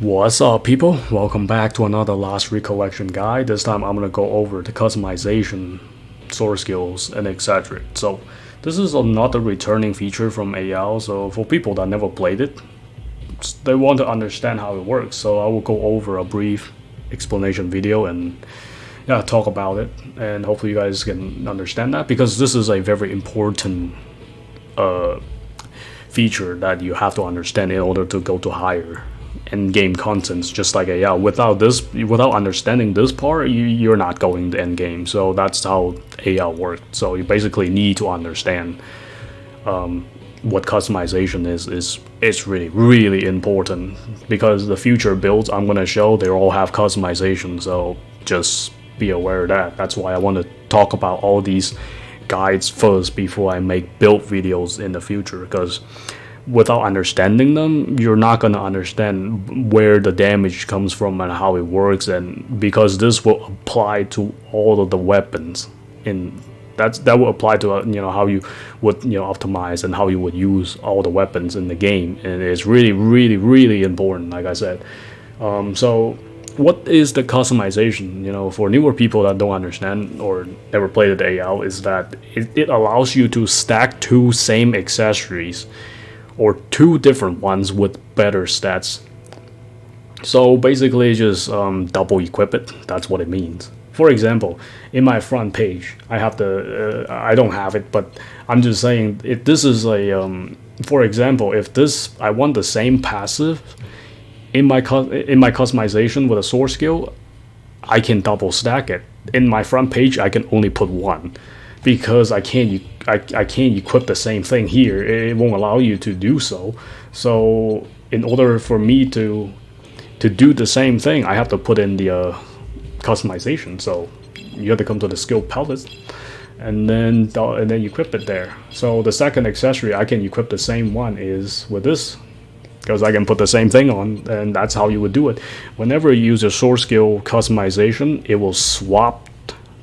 What's up, people? Welcome back to another last recollection guide. This time I'm gonna go over the customization, source skills, and etc. So this is another returning feature from AL. So for people that never played it, they want to understand how it works. So I will go over a brief explanation video and talk about it, and hopefully you guys can understand that because this is a very important feature that you have to understand in order to go to higher end game contents. Just like without understanding this part, you're not going to end game. So that's how AL works. So you basically need to understand what customization is. It's really important because the future builds I'm gonna show, they all have customization. So just be aware of that. That's why I want to talk about all these guides first before I make build videos in the future, because without understanding them, you're not going to understand where the damage comes from and how it works, and because this will apply to all of the weapons in that will apply to how you would optimize and how you would use all the weapons in the game, and it's really important, like I said. So what is the customization? For newer people that don't understand or never played the AL, is that it allows you to stack two same accessories or two different ones with better stats. So basically just double equip it. That's what it means. For example, in my front page, I have the I don't have it, but I'm just saying, if this is a for example, if I want the same passive in my customization with a source skill, I can double stack it. In my front page, I can only put one, because I can't equip the same thing here. It won't allow you to do so. So in order for me to do the same thing, I have to put in the customization. So you have to come to the skill palette and then equip it there. So the second accessory I can equip the same one is with this, because I can put the same thing on, and that's how you would do it. Whenever you use a source skill customization, it will swap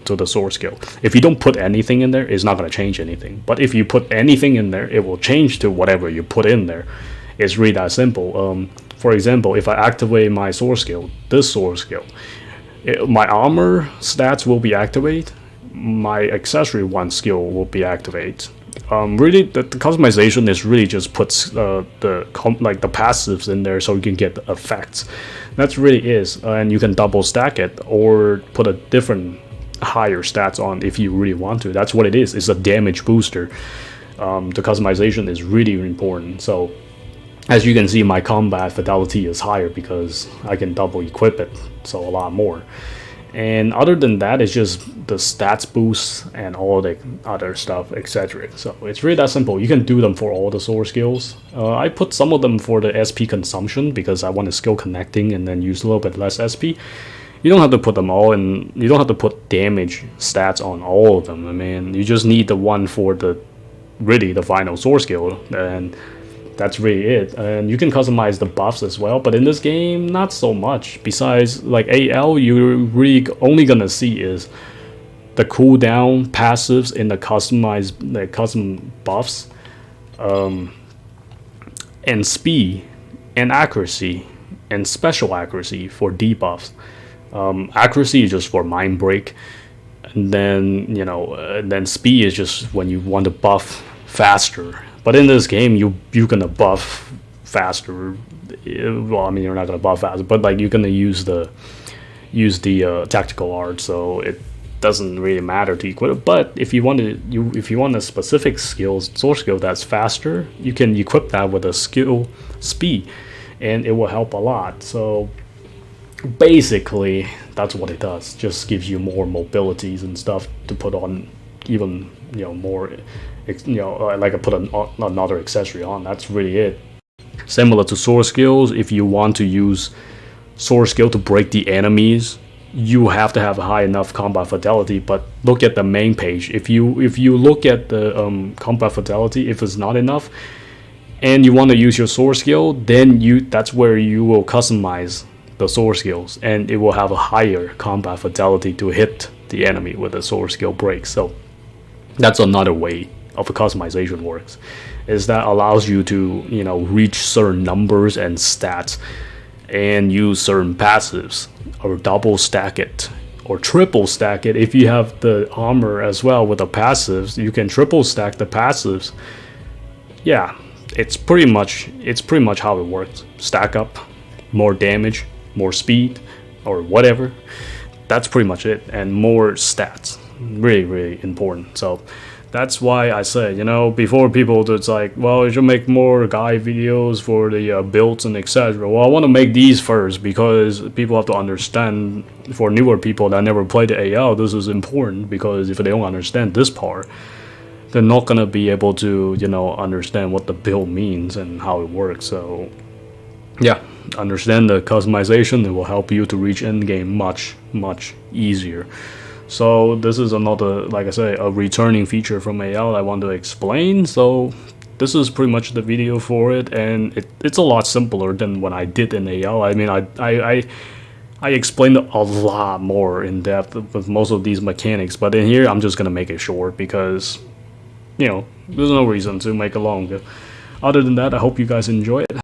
to the source skill. If you don't put anything in there, it's not going to change anything. But if you put anything in there, it will change to whatever you put in there. It's really that simple. For example, if I activate my source skill, this source skill, my armor stats will be activated, my accessory one skill will be activated. Really, the customization is really just puts the passives in there so you can get the effects. That's really is, and you can double stack it or put a different higher stats on if you really want to. That's what it is. It's a damage booster. The customization is really important. So as you can see, my combat fidelity is higher because I can double equip it, so a lot more. And other than that, it's just the stats boost and all the other stuff, etc. So it's really that simple. You can do them for all the source skills. I put some of them for the SP consumption because I want a skill connecting and then use a little bit less SP. You don't have to put them all, and you don't have to put damage stats on all of them. I mean, you just need the one for the final source skill, and that's really it. And you can customize the buffs as well, but in this game, not so much. Besides, like AL, you're really only gonna see is the cooldown passives in the custom buffs, and speed and accuracy and special accuracy for debuffs. Accuracy is just for mind break, and then speed is just when you want to buff faster. But in this game, you're gonna buff faster. Well, I mean, you're not gonna buff faster, but like you're gonna use the tactical art, so it doesn't really matter to equip it. But if you want a specific source skill that's faster, you can equip that with a skill speed, and it will help a lot. So basically, that's what it does. Just gives you more mobilities and stuff to put on, even more. Like I put another accessory on. That's really it. Similar to source skills, if you want to use source skill to break the enemies, you have to have a high enough combat fidelity. But look at the main page. If you look at the combat fidelity, if it's not enough, and you want to use your source skill, then that's where you will customize the source skills, and it will have a higher combat fidelity to hit the enemy with the source skill break. So that's another way of the customization works, is that allows you to reach certain numbers and stats and use certain passives, or double stack it, or triple stack it. If you have the armor as well with the passives, you can triple stack the passives. Yeah, it's pretty much how it works. Stack up, more damage, more speed, or whatever. That's pretty much it, and more stats. Really important. So that's why I say, before people it's like, well, you should make more guide videos for the builds and etc. Well, I want to make these first because people have to understand. For newer people that never played the AL, this is important, because if they don't understand this part, they're not gonna be able to understand what the build means and how it works. So yeah, understand the customization. It will help you to reach endgame much easier. So this is another, like I say, a returning feature from AL I want to explain. So this is pretty much the video for it, and it's a lot simpler than when I did in AL. I mean, I explained a lot more in depth with most of these mechanics, but in here I'm just gonna make it short because there's no reason to make it long. Other than that, I hope you guys enjoy it.